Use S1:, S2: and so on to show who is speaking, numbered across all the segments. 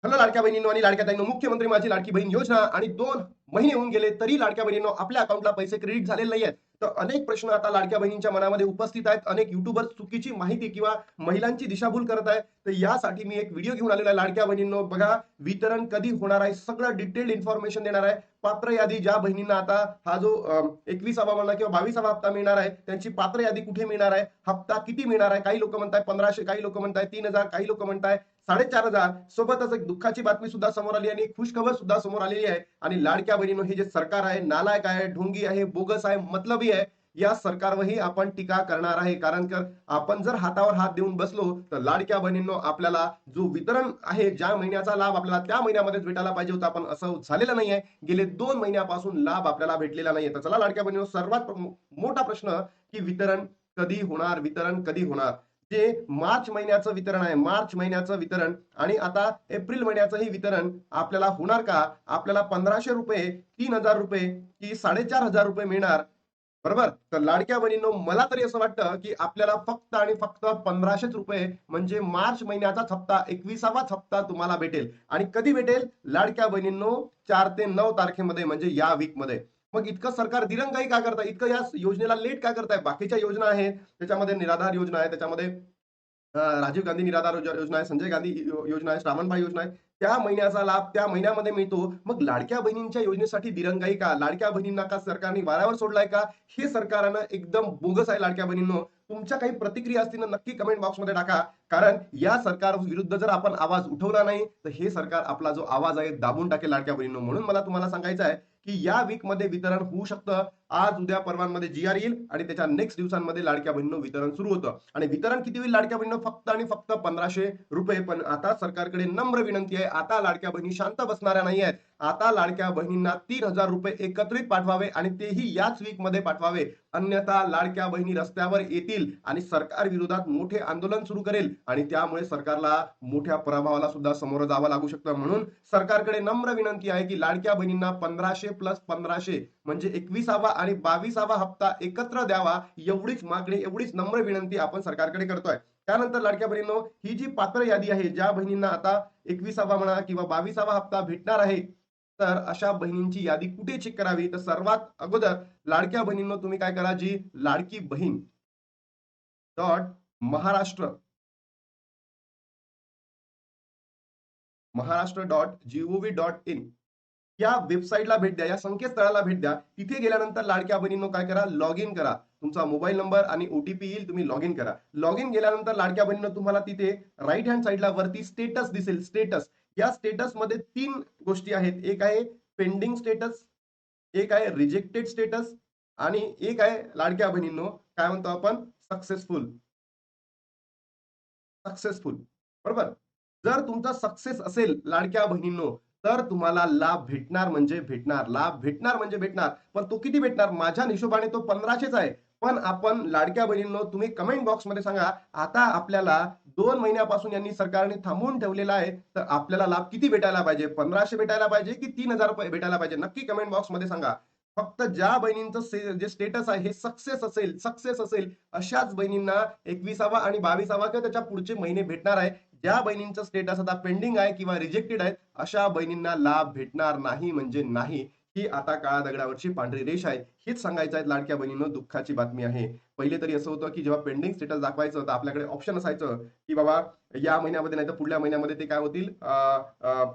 S1: Hello लाडक्या बहिणींनो आणि लाडक्या ताईंनो, मुख्यमंत्री माझी लाडकी बहीण योजना आणि 2 महिने होऊन गेले तरी लाडक्या बहिणींनो आपल्या अकाउंटला पैसे क्रेडिट झालेले नाहीयेत. तर अनेक प्रश्न आता लाडक्या बहिणींच्या मनामध्ये उपस्थित आहेत. अनेक युट्यूबर चुकीची माहिती किंवा महिलांची दिशाभूल करत आहेत. तर यासाठी मी एक व्हिडिओ घेऊन आलेलो आहे. लाडक्या बहिणींनो बघा, वितरण कधी होणार आहे सगळं डिटेल्ड इन्फॉर्मेशन देणार आहे. पात्र यादी ज्या बहिणींना आता हा जो 21वा म्हणा किंवा 22वा हप्ता मिळणार आहे, त्यांची पात्र यादी कुठे मिळणार आहे, हप्ता किती मिळणार आहे. काही लोक म्हणताय 1500, काही लोक म्हणताय 3000, काही लोक म्हणताय 4500. सोबतच एक दुःखाची बातमी सुद्धा समोर आली आणि खुशखबर सुद्धा समोर आलेली आहे. आणि लाडक्या बहिणींनो, हे जे सरकार आहे नालायक आहे, ढोंगी आहे, बोगस आहे, मतलबी आहे. या सरकारवरही आपण टीका करणार आहे. कारण आपण जर हातावर हात देऊन बसलो तर लाडक्या बहिणींनो आपल्याला जो वितरण आहे, ज्या महिन्याचा लाभ आपल्याला त्या महिन्यामध्येच भेटायला पाहिजे होता, पण असं झालेलं नाहीये. गेले 2 महिन्यापासून लाभ आपल्याला भेटलेला नाहीये. तर चला लाडक्या बहिणींनो, सर्वात मोठा प्रश्न की वितरण कधी होणार, वितरण कधी होणार. जे मार्च महिन्याचं वितरण आहे, मार्च महिन्याचं वितरण आणि आता एप्रिल महिन्याचंही वितरण आपल्याला होणार का? आपल्याला 1500 रुपये, 3000 रुपये की 4500 रुपये मिळणार, बरोबर? तर लाडक्या बहिणींनो, मला तरी असं वाटतं की आपल्याला फक्त आणि फक्त 1500 रुपये म्हणजे मार्च महिन्याचाच हप्ता, 21वाच हप्ता तुम्हाला भेटेल. आणि कधी भेटेल लाडक्या बहिणींनो? 4 ते 9 तारखेमध्ये, म्हणजे या वीक मध्ये. मग इतकं सरकार दिरंगाई का करताय, इतकं या योजनेला लेट का करताय? बाकीच्या योजना आहेत, त्याच्यामध्ये निराधार योजना आहे, त्याच्यामध्ये राजीव गांधी निराधार योजना आहे, संजय गांधी योजना आहे, श्रावणबाळ योजना आहे. त्या महिन्याचा लाभ त्या महिन्यामध्ये मिळतो. मग लाडक्या बहिणींच्या योजनेसाठी दिरंगाई का? लाडक्या बहिणींना का सरकारने वाऱ्यावर सोडलाय का? हे सरकारनं एकदम बोगस आहे. लाडक्या बहिणींनो, तुमच्या काही प्रतिक्रिया असतील ना, नक्की कमेंट बॉक्समध्ये टाका. कारण या सरकार विरुद्ध जर आपण आवाज उठवला नाही तर हे सरकार आपला जो आवाज आहे दाबून टाकेल लाडक्या बहिणींनो. म्हणून मला तुम्हाला सांगायचं आहे की या वीक मध्ये वितरण होऊ शकतं. आज उद्या परवांमध्ये जीआर येईल आणि त्याच्या नेक्स्ट दिवसांमध्ये लाडक्या बहिणींनो वितरण सुरू होतं. आणि वितरण किती होईल लाडक्या बहिणींनो? फक्त आणि फक्त 1500 रुपये. पण आता सरकारकडे नम्र विनंती आहे, आता लाडक्या बहिणी शांत बसणाऱ्या नाही आहेत. आता लाडक्या बहिणींना 3000 रुपये एकत्रित पाठवावे आणि तेही याच वीक मध्ये पाठवावे. अन्यथा लाडक्या बहिणी रस्त्यावर येतील आणि सरकार विरोधात मोठे आंदोलन सुरू करेल आणि त्यामुळे सरकारला मोठ्या पराभवाला सुद्धा समोर जावं लागू शकतं. म्हणून सरकारकडे नम्र विनंती आहे की लाडक्या बहिणींना 1500 प्लस 1500 म्हणजे 21वा आणि 22वा हप्ता एकत्र द्यावा. एवढीच मागणी, एवढीच नम्र विनंती आपण सरकारकडे करतोय. त्यानंतर लाडक्या बहिणींनो, ही जी पात्र यादी आहे, ज्या बहिणींना आता 21वा म्हणा किंवा 22वा हप्ता भेटणार आहे, तर अशा बहिणींची यादी कुठे चेक करावी? तर सर्वात अगोदर लाडक्या बहिणींनो तुम्ही काय करा, जी लाडकी बहीण .महाराष्ट्र महाराष्ट्र.gov.in या वेबसाईटला भेट द्या, या संकेतस्थळाला भेट द्या. तिथे गेल्यानंतर लाडक्या बहिणींनो काय करा, लॉग इन करा. तुमचा मोबाईल नंबर आणि ओटीपी येईल, तुम्ही लॉग इन करा. लॉग इन गेल्यानंतर लाडक्या बहिणींनो तुम्हाला तिथे राईट हँड साईडला वरती स्टेटस दिसेल, स्टेटस. या स्टेटस मध्ये 3 गोष्टी आहेत. एक आहे पेंडिंग स्टेटस, एक आहे रिजेक्टेड स्टेटस आणि एक आहे लाडक्या बहिणींनो काय म्हणतो आपण, सक्सेसफुल. सक्सेसफुल, बरोबर? जर तुमचा सक्सेस असेल लाडक्या बहिणींनो, तर तुम्हाला लाभ भेटणार म्हणजे भेटणार, लाभ भेटणार म्हणजे भेटणार. पण तो किती भेटणार? माझ्या हिशोबाने तो 1500च आहे. पण आपण लाडक्या बहिणींनो, तुम्ही कमेंट बॉक्समध्ये सांगा, आता आपल्याला 2 महिन्यापासून यांनी सरकारने थांबवून ठेवलेला आहे, तर आपल्याला लाभ किती भेटायला पाहिजे? 1500 भेटायला पाहिजे की 3000 रुपये भेटायला पाहिजे? नक्की कमेंट बॉक्समध्ये सांगा. फक्त ज्या बहिणींचं जे स्टेटस आहे हे सक्सेस असेल, सक्सेस असेल, अशाच बहिणींना 21वा आणि 22वा किंवा त्याच्या पुढचे महिने भेटणार आहे. ज्या बहिणींचं स्टेटस आता पेंडिंग आहे किंवा रिजेक्टेड आहे, अशा बहिणींना लाभ भेटणार नाही म्हणजे नाही. ही आता काळा दगडावरची पांढरी रेष आहे. हेच सांगायचं आहे लाडक्या बहिणींनो, दुःखाची बातमी आहे. पहिले तरी असं होतं की जेव्हा पेंडिंग स्टेटस दाखवायचं तर आपल्याकडे ऑप्शन असायचं की बाबा या महिन्यामध्ये नाही तर पुढल्या महिन्यामध्ये ते काय होतील,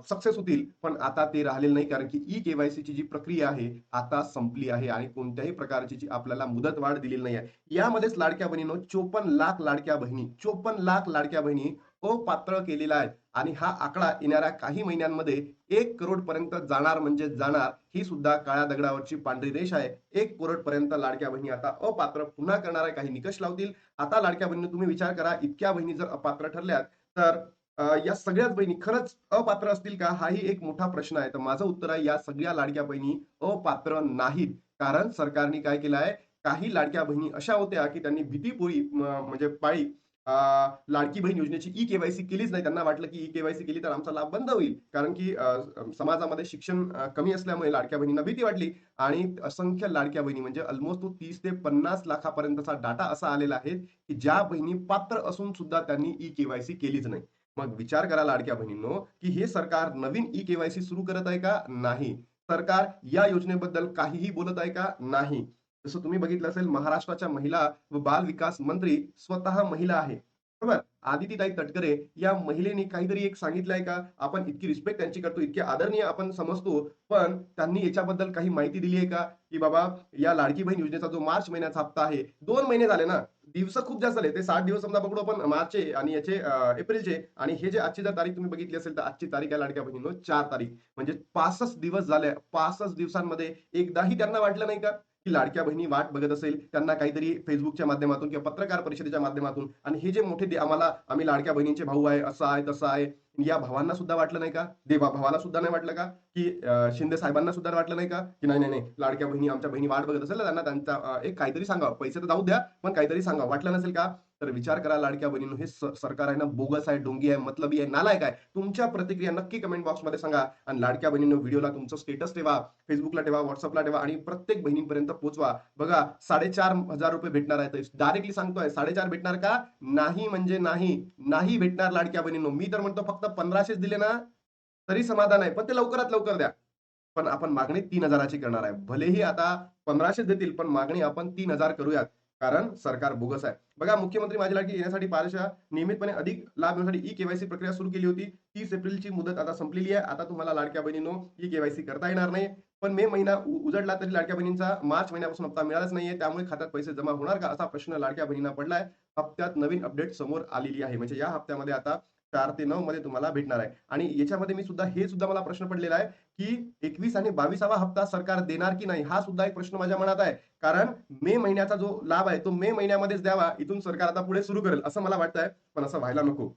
S1: सक्सेस होतील. पण आता ते राहिलेलं नाही, कारण की ई केवायसी ची जी प्रक्रिया आहे आता संपली आहे आणि कोणत्याही प्रकारची जी आपल्याला मुदतवाढ दिलेली नाही आहे. यामध्येच लाडक्या बहिणींनो 54 लाख लाडक्या बहिणी, 54 लाख लाडक्या बहिणी अपात्र केलेला आहे. आणि हा आकडा येणाऱ्या काही महिन्यांमध्ये 1 करोड पर्यंत जाणार म्हणजे जाणार. ही सुद्धा काळ्या दगडावरची पांढरी रेष आहे. 1 करोड पर्यंत लाडक्या बहिणी आता अपात्र पुन्हा करणार आहे. काही निकष लावतील. आता लाडक्या बहिणी तुम्ही विचार करा, इतक्या बहिणी जर अपात्र ठरल्यात तर या सगळ्याच बहिणी खरंच अपात्र असतील का? हाही एक मोठा प्रश्न आहे. तर माझं उत्तर आहे, या सगळ्या लाडक्या बहिणी अपात्र नाहीत. कारण सरकारने काय केलं आहे, काही लाडक्या बहिणी अशा होत्या की त्यांनी भीतीपोळी म्हणजे पाळी लाडकी बहीण योजनेची ई केवायसी केलीच नाही. त्यांना वाटलं की ई केवायसी केली तर आमचा लाभ बंद होईल. कारण की समाजामध्ये शिक्षण कमी असल्यामुळे लाडक्या बहिणींना भीती वाटली आणि असंख्य लाडक्या बहिणी म्हणजे ऑलमोस्ट 30 ते 50 लाखापर्यंतचा डाटा असा आलेला आहे की ज्या बहिणी पात्र असून सुद्धा त्यांनी ई केवायसी केलीच नाही. मग विचार करा लाडक्या बहिणींनो, की हे सरकार नवीन ई-के-वाय-सी सुरू करत आहे का? नाही. सरकार या योजनेबद्दल काहीही बोलत आहे का? नाही. जसं तुम्ही बघितलं असेल महाराष्ट्राच्या महिला व बाल विकास मंत्री स्वतः महिला आहे. बरोबर? आदितीताई तटकरे या महिलेने काहीतरी एक सांगितलंय का? आपण इतकी रिस्पेक्ट त्यांची करतो, इतके आदरणीय आपण समजतो, पण त्यांनी याच्याबद्दल काही माहिती दिली आहे का? की बाबा या लाडकी बहीण योजनेचा जो मार्च महिन्याचा हप्ता आहे, 2 महिने झाले ना. दिवस खूप जास्त झाले. ते 60 दिवस समजा पकडू आपण मार्चचे आणि याचे एप्रिलचे आणि हे जे आजची जर तारीख तुम्ही बघितली असेल, तर आजची तारीख आहे लाडक्या बहिणींनो 4 तारीख. म्हणजे 65 दिवस झाले. 65 दिवसांमध्ये एकदाही त्यांना वाटलं नाही का, की लाडक्या बहिणी वाट बघत असेल, त्यांना काहीतरी Facebookच्या माध्यमातून किंवा पत्रकार परिषदेच्या माध्यमातून आणि हे जे मोठे आम्ही लाडक्या बहिणींचे भाऊ आहे, असं आहे, तसं आहे. या भावांना सुद्धा वाटलं नाही का? भावाला सुद्धा नाही वाटलं का? की शिंदे साहेबांना सुद्धा वाटलं नाही का? की नाही, नाही, नाही, लाडक्या बहिणी आमच्या बहिणी वाट बघत असेल, त्यांना त्यांचा एक काहीतरी सांगावं. पैसे तर जाऊ द्या, पण काहीतरी सांगावं. वाटलं नसेल का? तर विचार करा लाडक्या बहिणींनो, हे सरकार आहे ना बोगस आहे, ढोंगी आहे, मतलबी आहे, नालायक आहे. तुमच्या प्रतिक्रिया नक्की कमेंट बॉक्समध्ये सांगा आणि लाडक्या बहिणींनो व्हिडिओला तुमचं स्टेटस ठेवा, Facebookला ठेवा, WhatsAppला ठेवा आणि प्रत्येक बहिणींपर्यंत पोहोचवा. बघा ₹4,500 भेटणार आहेत. डायरेक्टली सांगतोय 4,500 भेटणार का? नाही म्हणजे नाही. नाही भेटणार लाडक्या बहिणींनो. मी तर म्हणतो फक्त 1500च दिले ना, तरी समाधान आहे. पण ते लवकरात लवकर द्या. पण आपण मागणी 3,000ची करणार आहे. भलेही आता 1500 देतील, पण मागणी आपण 3,000 करूयात. कारण सरकार बोगस आहे. बघा मुख्यमंत्री माझी लाडकी येण्यासाठी पारशा नियमितपणे अधिक लाभ मिळण्यासाठी ई-के-वाय-सी प्रक्रिया सुरू केली होती. 30 एप्रिलची मुदत आता संपलेली आहे. आता तुम्हाला लाडक्या बहिणींनो ई-के-वाय-सी करता येणार नाही. पण मे महिना उजडला तरी लाडक्या बहिणींचा मार्च महिन्यापासून हप्ता मिळालाच नाहीये. त्यामुळे खात्यात पैसे जमा होणार का? असा प्रश्न लाडक्या बहिणींना पडलाय. हप्त्यात नवीन अपडेट समोर आलेली आहे. म्हणजे या हप्त्यामध्ये आता 4 ते 9 मध्ये तुम्हाला भेटणार आहे. आणि याच्यामध्ये हे सुद्धा मला प्रश्न पडलेला आहे, की 21 आणि 22वा हप्ता सरकार देणार की नाही? हा सुद्धा एक प्रश्न माझ्या मनात आहे. कारण मे महिन्याचा जो लाभ आहे, तो मे महिन्यामध्येच द्यावा. इथून सरकार आता पुढे सुरू करेल, असं मला वाटतंय. पण असं व्हायला नको.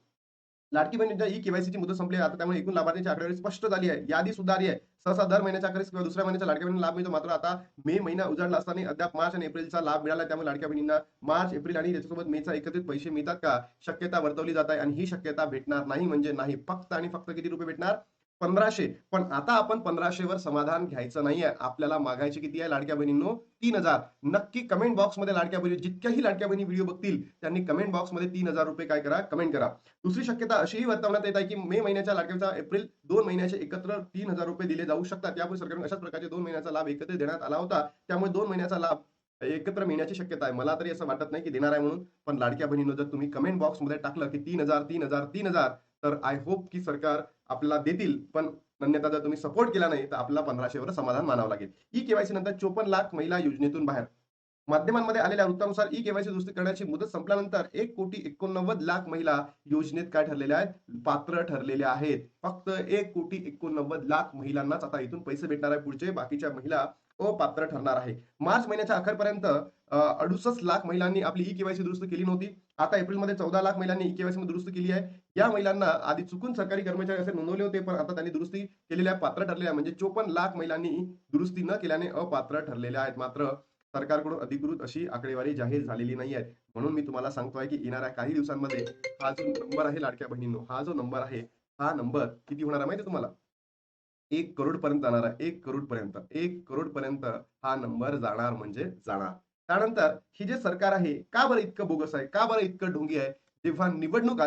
S1: लाडकी बहिणीच्या ई-के-वाय-सीची मुदत संपली आहे. आता त्यामुळे एकूण लाभार्थ्यांची आकडेवारी स्पष्ट झाली आहे. यादी सुद्धा आली आहे. सहसा दर महिन्याच्या अखेरीस किंवा दुसऱ्या महिन्याच्या लाडक्या बहिणींना लाभ मिळतो. मात्र आता मे महिना उजाडला असताना अद्याप मार्च आणि एप्रिलचा लाभ मिळाला. त्यामुळे लाडक्या बहिणींना मार्च, एप्रिल आणि त्याच्यासोबत मेचा एकत्रित पैसे मिळतात का? शक्यता वर्तवली जात आहे आणि ही शक्यता भेटणार नाही म्हणजे नाही. फक्त आणि फक्त किती रुपये भेटणार? 1500. पण आता आपण 1500 वर समाधान घ्यायचं नाहीये. आपल्याला मागायचे किती आहे लाडक्या बहिणींनो? 3,000. नक्की कमेंट बॉक्समध्ये लाडक्या बहिणी जितक्याही लाडक्या बहिणी व्हिडिओ बघतील, त्यांनी कमेंट बॉक्समध्ये ₹3,000 काय करा? कमेंट करा. दुसरी शक्यता अशीही वर्तवण्यात येत आहे, की मे महिन्याच्या लाडक्याचा एप्रिल 2 महिन्याचे एकत्र ₹3,000 दिले जाऊ शकतात. यापूर्वी सरकारने अशाच प्रकारचे 2 महिन्याचा लाभ एकत्रित देण्यात आला होता. त्यामुळे 2 महिन्याचा लाभ एकत्र मिळण्याची शक्यता आहे. मला तरी असं वाटत नाही, की देणार आहे म्हणून. पण लाडक्या बहिणींनो जर तुम्ही कमेंट बॉक्समध्ये टाकलं, की 3,000, 3,000, 3,000 तर आय होप की सरकार आपल्याला देतील. पण अन्यथा जर तुम्ही सपोर्ट केला नाही, तर आपल्याला 1500 वर समाधान मानावं लागेल. ई-के-वाय-सी नंतर 54 लाख महिला योजनेतून बाहेर. माध्यमांमध्ये आलेल्या वृत्तानुसार ई-के-वाय-सी दुरुस्ती करण्याची मुदत संपल्यानंतर 1,89,00,000 महिला योजनेत काय ठरलेल्या आहेत? पात्र ठरलेल्या आहेत. फक्त 1,89,00,000 महिलांनाच आता इथून पैसे भेटणार आहे. पुढचे बाकीच्या महिला अपात्र ठरणार आहे. मार्च महिन्याच्या अखेरपर्यंत 68 लाख महिलांनी आपली ई-के-वाय-सी दुरुस्त केली नव्हती. आता एप्रिलमध्ये 14 लाख महिलांनी ई-के-वाय-सी दुरुस्त केली आहे. या महिलांना आधी चुकून सरकारी कर्मचारी असे नोंदवले होते, पण आता त्यांनी दुरुस्ती केलेल्या पात्र ठरलेल्या म्हणजे 54 लाख महिलांनी दुरुस्ती न केल्याने अपात्र ठरलेल्या आहेत. मात्र सरकारकडून अधिकृत अशी आकडेवारी जाहीर झालेली नाही आहे. म्हणून मी तुम्हाला सांगतोय, की येणाऱ्या काही दिवसांमध्ये हा जो नंबर आहे लाडक्या बहिणींनो, हा जो नंबर आहे, हा नंबर किती होणार आहे माहिती आहे तुम्हाला? 1 करोड पर्यंत जाणार आहे. 1 करोड पर्यंत. 1 करोड पर्यंत हा नंबर जाणार म्हणजे जाणार. त्यानंतर ही जे सरकार आहे, का बरं इतकं बोगस आहे? का बरं इतकं ढोंगी आहे? जेव्हा निवडणूक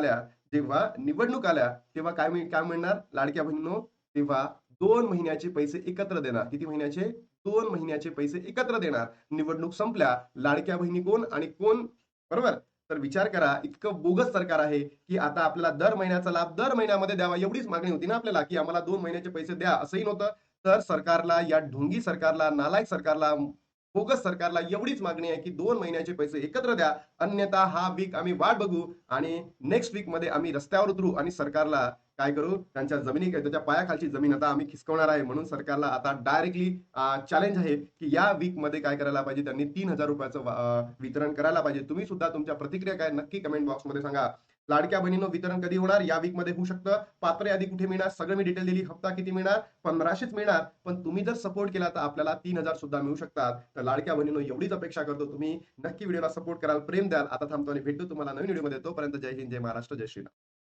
S1: आल्या, तेव्हा काय मिळणार लाडक्या बहिणींनो? तेव्हा 2 महिन्याचे पैसे एकत्र देणार. किती महिन्याचे? 2 महिन्याचे पैसे एकत्र देणार. निवडणूक संपल्या, लाडक्या बहिणी कोण आणि कोण? बरोबर? तर विचार करा, इतकं बोगस सरकार आहे, की आता आपल्याला दर महिन्याचा लाभ दर महिन्यामध्ये द्यावा एवढीच मागणी होती ना आपल्याला, की आम्हाला 2 महिन्याचे पैसे द्या असंही नव्हतं. तर सरकारला, या ढोंगी सरकारला, नालायक सरकारला, बोगस सरकारला एवढीच मागणी आहे, की 2 महिन्याचे पैसे एकत्र द्या. अन्यथा हा वीक आम्ही वाट बघू आणि नेक्स्ट वीकमध्ये आम्ही रस्त्यावर उतरू आणि सरकारला काय करू? त्यांच्या त्याच्या पायाखालची जमीन आता आम्ही खिसकवणार आहे. म्हणून सरकारला आता डायरेक्टली चॅलेंज आहे, की या वीकमध्ये काय करायला पाहिजे? त्यांनी ₹3,000 वितरण करायला पाहिजे. तुम्ही सुद्धा तुमच्या प्रतिक्रिया काय नक्की कमेंट बॉक्समध्ये सांगा. लाडक्या बहिणींनो वितरण कधी होणार? या वीकमध्ये होऊ शकतं. पात्र यादी कुठे मिळणार? सगळं मी डिटेल दिली. हप्ता किती मिळणार? 1500च मिळणार. पण तुम्ही जर सपोर्ट केला तर आपल्याला 3,000 सुद्धा मिळू शकतात. तर लाडक्या बहिणींनो एवढीच अपेक्षा करतो. तुम्ही नक्की व्हिडिओला सपोर्ट कराल, प्रेम द्याल. आता थांबतो आणि भेटतो तुम्हाला नवीन व्हिडिओमध्ये. तोपर्यंत जय हिंद, जय महाराष्ट्र, जय श्रीराम.